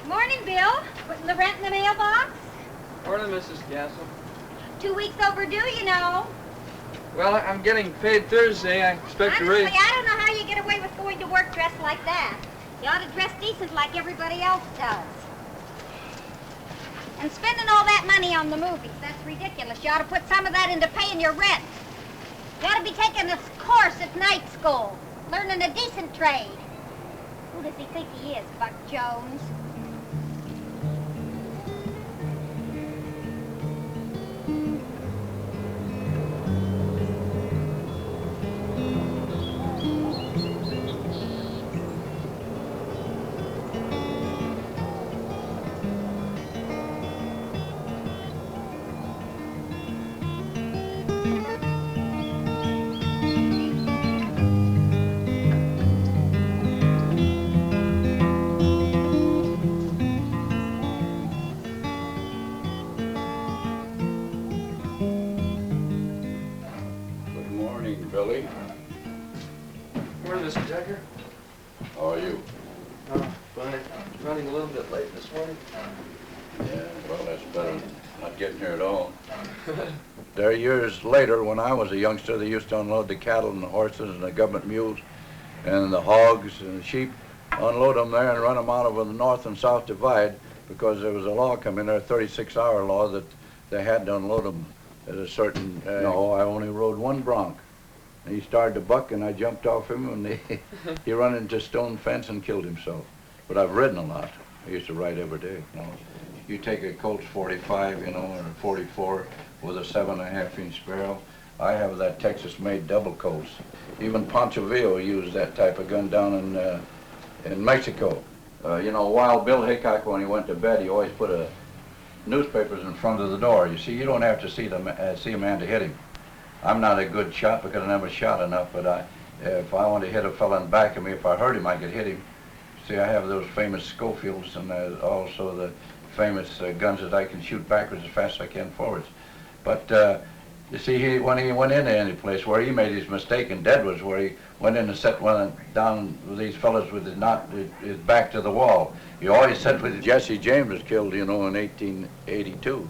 Morning, Bill. Putting the rent in the mailbox? Morning, Mrs. Castle. 2 weeks overdue, you know. Well, I'm getting paid Thursday. I expect to raise... Honestly, I don't know how you get away with going to work dressed like that. You ought to dress decent like everybody else does. And spending all that money on the movies, that's ridiculous. You ought to put some of that into paying your rent. You ought to be taking a course at night school, learning a decent trade. Who does he think he is, Buck Jones? Years later, when I was a youngster, they used to unload the cattle and the horses and the government mules and the hogs and the sheep, unload them there and run them out over the north and south divide because there was a law coming there, a 36-hour law, that they had to unload them at a certain... No, I only rode one bronc. And he started to buck and I jumped off him and he run into a stone fence and killed himself. But I've ridden a lot. I used to ride every day. You know. You take a Colts 45, you know, or a 44, with a 7.5-inch barrel. I have that Texas-made double Colts. Even Pancho Villa used that type of gun down in Mexico. You know, Wild Bill Hickok, when he went to bed, he always put newspapers in front of the door. You see, you don't have to see a man to hit him. I'm not a good shot because I never shot enough, but if I want to hit a fella in the back of me, if I hurt him, I could hit him. See, I have those famous Schofields and also the famous guns that I can shoot backwards as fast as I can forwards. But you see, when he went into any place where he made his mistake in Deadwoods, where he went in and set one down with these fellas with his back to the wall. He always said with Jesse James was killed, you know, in 1882.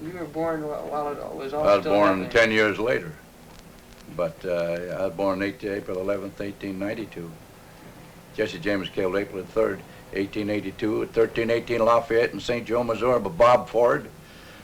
You were born while it was all I was still born happening. 10 years later, but I was born April 11th, 1892. Jesse James killed April 3rd, 1882, at 1318 Lafayette in St. Joe, Missouri, by Bob Ford.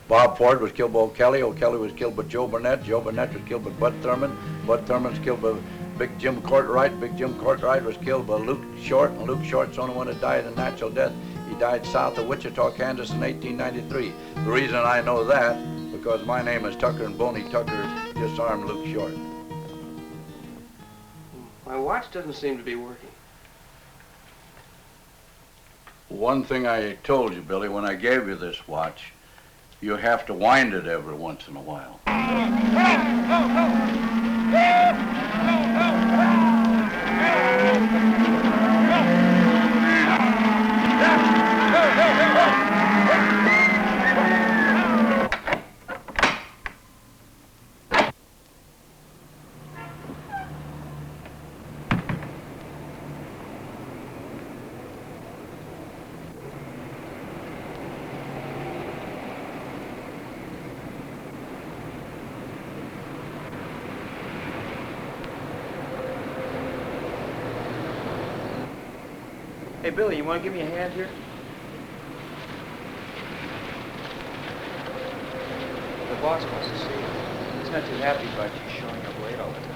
Bob Ford was killed by O'Kelly. O'Kelly was killed by Joe Burnett. Joe Burnett was killed by Bud Thurman. Bud Thurman was killed by Big Jim Courtright. Big Jim Courtright was killed by Luke Short, and Luke Short's the only one that died a natural death. He died south of Wichita, Kansas in 1893. The reason I know that, because my name is Tucker, and Boney Tucker disarmed Luke Short. My watch doesn't seem to be working. One thing I told you, Billy, when I gave you this watch, you have to wind it every once in a while. Hey, Billy, you want to give me a hand here? The boss wants to see you. He's not too happy about you showing up late all the time.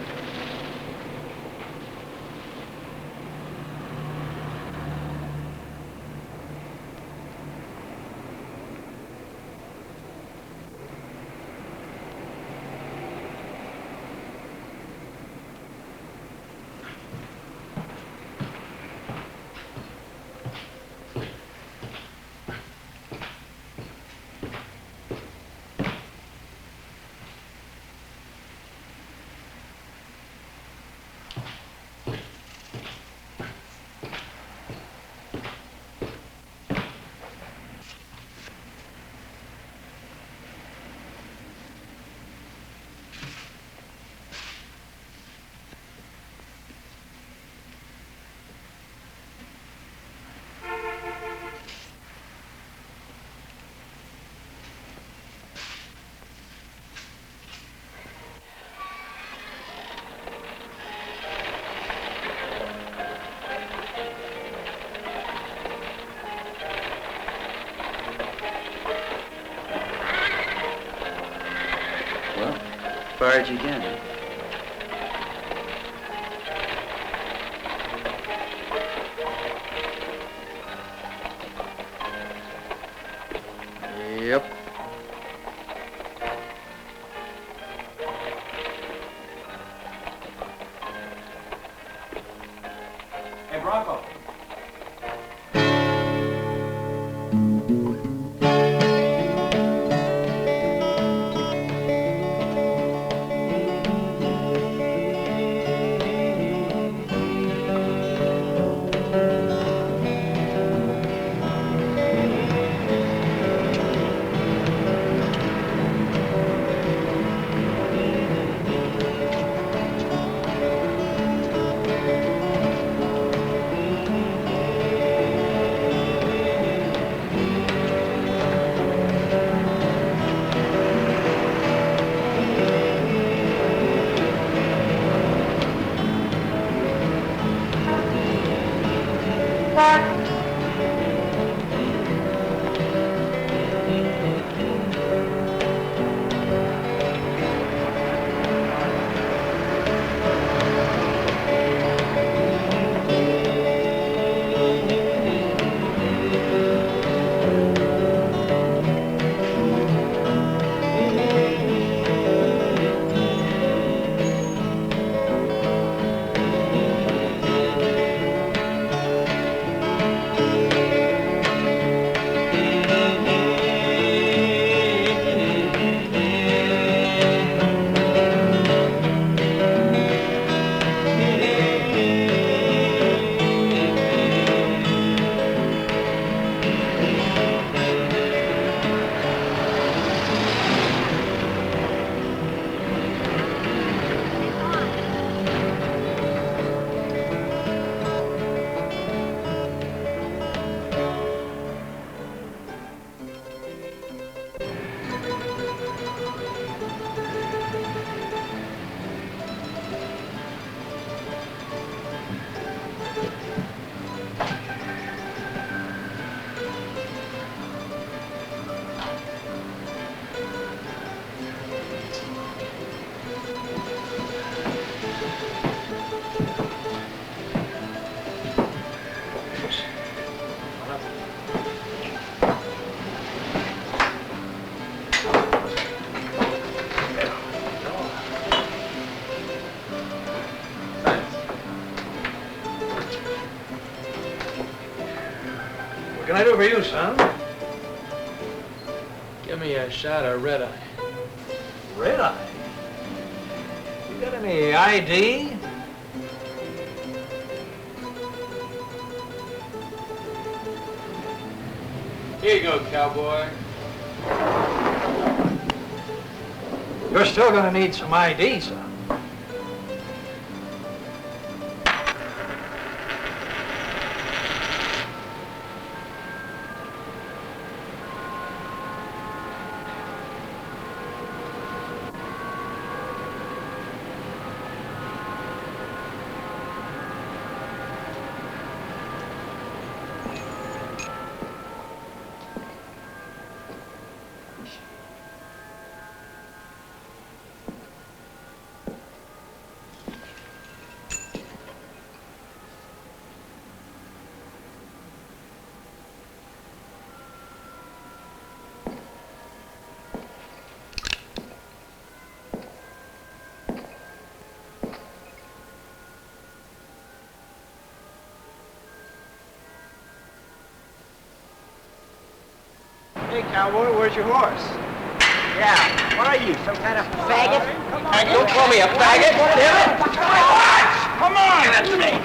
charge again. Yep. Hey, Broncho. What can I do for you, son? Give me a shot of red eye. Red eye? You got any ID? Here you go, cowboy. You're still gonna need some ID, son. Hey, cowboy, where's your horse? Yeah, what are you, some kind of faggot? Come on. Don't call me a faggot, damn it! Come on! That's me.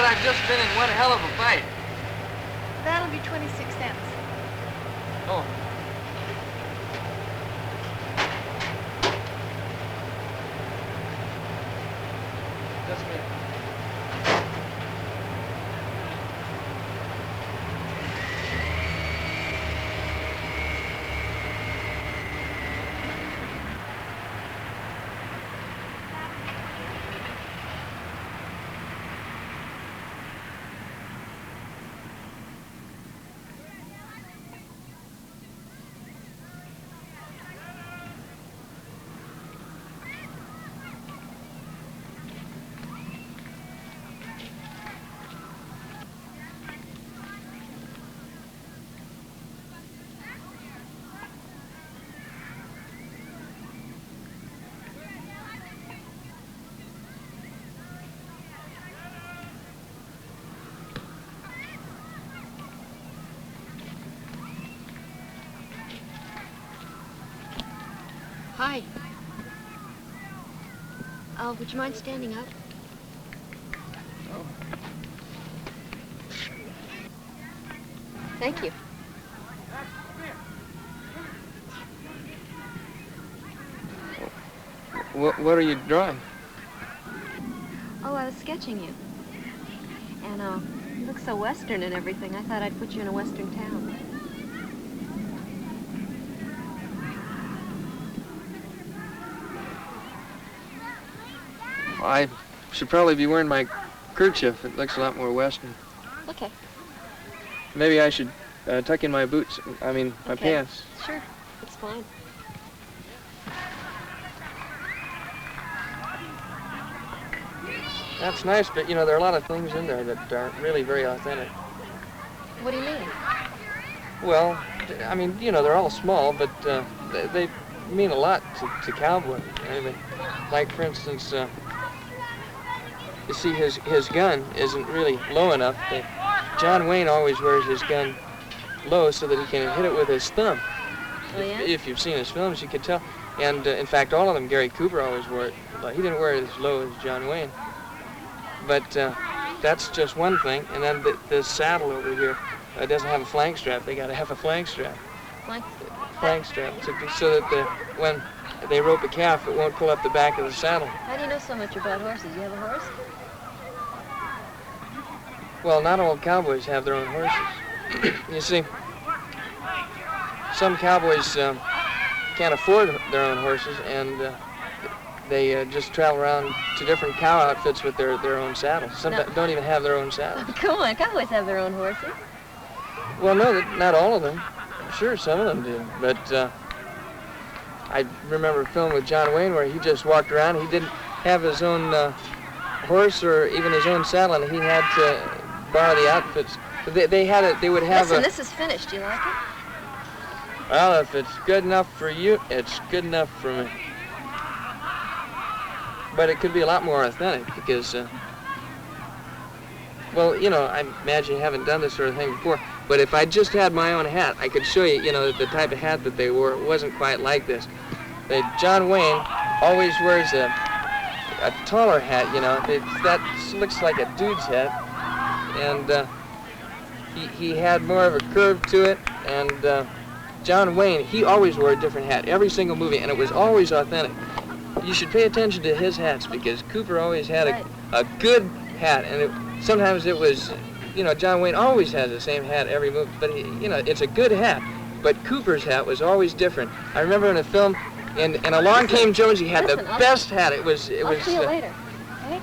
I've just been in one hell of a fight. That'll be 26 cents. Oh. That's me. Hi. Would you mind standing up? Oh. Thank you. What are you drawing? Oh, I was sketching you. And, you look so Western and everything. I thought I'd put you in a Western town. I should probably be wearing my kerchief. It looks a lot more Western. Okay. Maybe I should tuck in my boots. I mean, my Okay. pants. Sure. It's fine. That's nice, but, you know, there are a lot of things in there that aren't really very authentic. What do you mean? Well, I mean, you know, they're all small, but they mean a lot to cowboy. Anyway, like, for instance, you see his gun isn't really low enough. John Wayne always wears his gun low so that he can hit it with his thumb. Oh, yeah? If you've seen his films, you could tell. And, in fact, all of them, Gary Cooper always wore it. But he didn't wear it as low as John Wayne. But that's just one thing. And then this saddle over here doesn't have a flank strap. They got to have a flank strap. Flank strap, so that when they rope a calf, it won't pull up the back of the saddle. How do you know so much about horses? You have a horse? Well, not all cowboys have their own horses. You see, some cowboys can't afford their own horses, and they just travel around to different cow outfits with their own saddles. Some don't even have their own saddles. Come on, cowboys have their own horses. Well, no, not all of them. Sure, some of them do, but I remember a film with John Wayne where he just walked around. He didn't have his own horse or even his own saddle, and he had to borrow the outfits. They had it. They would have Listen, this is finished. Do you like it? Well, if it's good enough for you, it's good enough for me. But it could be a lot more authentic because, well, you know, I imagine you haven't done this sort of thing before. But if I just had my own hat, I could show you, you know, the type of hat that they wore. It wasn't quite like this. John Wayne always wears a taller hat, you know. That looks like a dude's hat. And he had more of a curve to it. And John Wayne, he always wore a different hat, every single movie, and it was always authentic. You should pay attention to his hats because Cooper always had a good hat. And sometimes it was... You know, John Wayne always has the same hat every movie, but you know, it's a good hat. But Cooper's hat was always different. I remember in a film, and along came Jones. He had the best hat. It was. I'll see you later. Okay?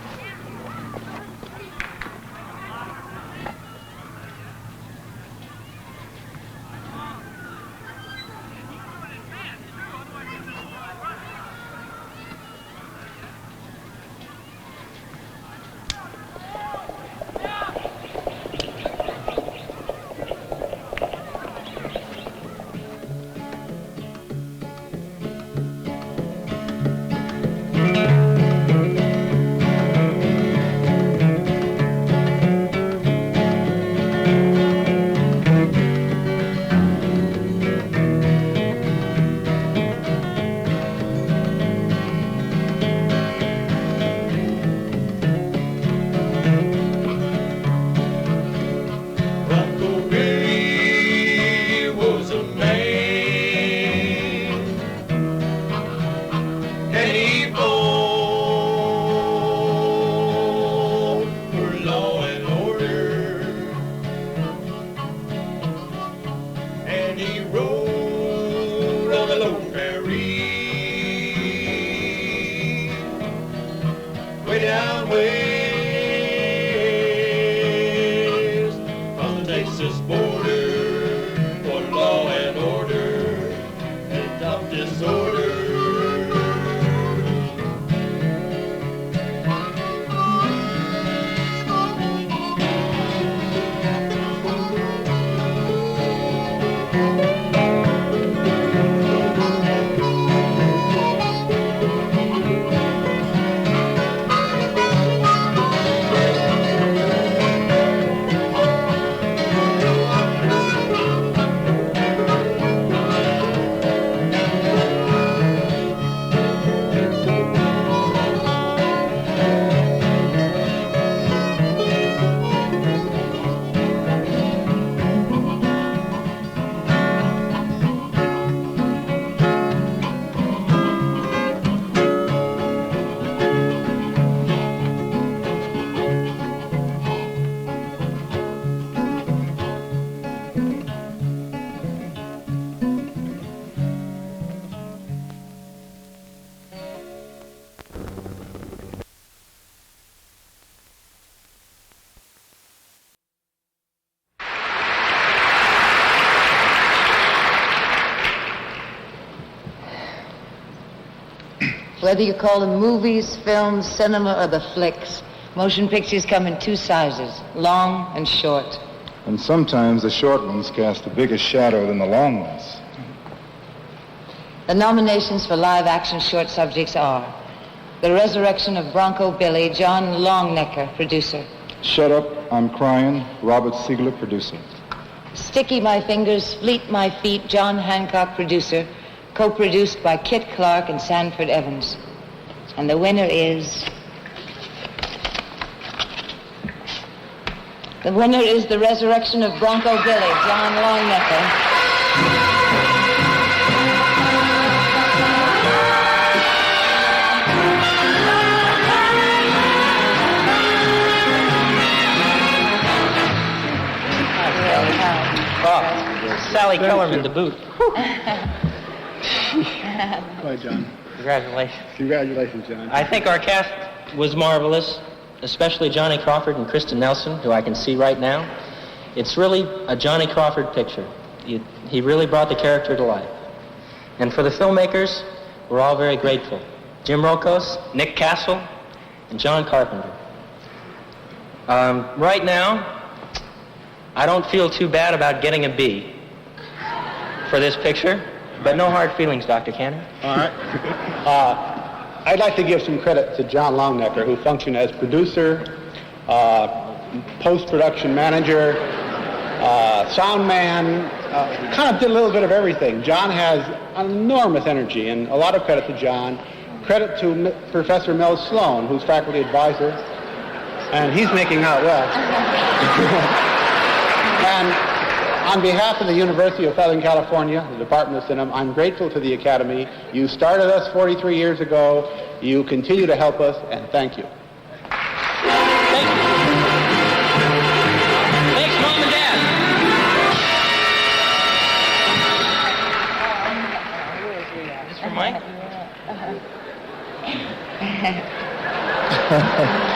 free. Way down west on the Texas border, for law and order and tough disorder. Whether you call them movies, films, cinema, or the flicks, motion pictures come in two sizes, long and short. And sometimes the short ones cast a bigger shadow than the long ones. The nominations for live-action short subjects are The Resurrection of Broncho Billy, John Longenecker, producer. Shut Up, I'm Crying, Robert Siegler, producer. Sticky My Fingers, Fleet My Feet, John Hancock, producer, co-produced by Kit Clark and Sanford Evans. And the winner is... The winner is The Resurrection of Broncho Billy, John Longenecker. Sally Kellerman to boot. Hi, John. Congratulations. Congratulations, John. I think our cast was marvelous, especially Johnny Crawford and Kristen Nelson, who I can see right now. It's really a Johnny Crawford picture. He really brought the character to life. And for the filmmakers, we're all very grateful. Jim Rokos, Nick Castle, and John Carpenter. Right now, I don't feel too bad about getting a B for this picture, but no hard feelings, Dr. Cantor. All right. I'd like to give some credit to John Longenecker, who functioned as producer, post-production manager, sound man, kind of did a little bit of everything. John has enormous energy, and a lot of credit to John. Credit to Professor Mel Sloan, who's faculty advisor, and he's making out well. And on behalf of the University of Southern California, the Department of Cinema, I'm grateful to the Academy. You started us 43 years ago. You continue to help us, and thank you. Thank you. Thanks, Mom and Dad. Is this for Mike?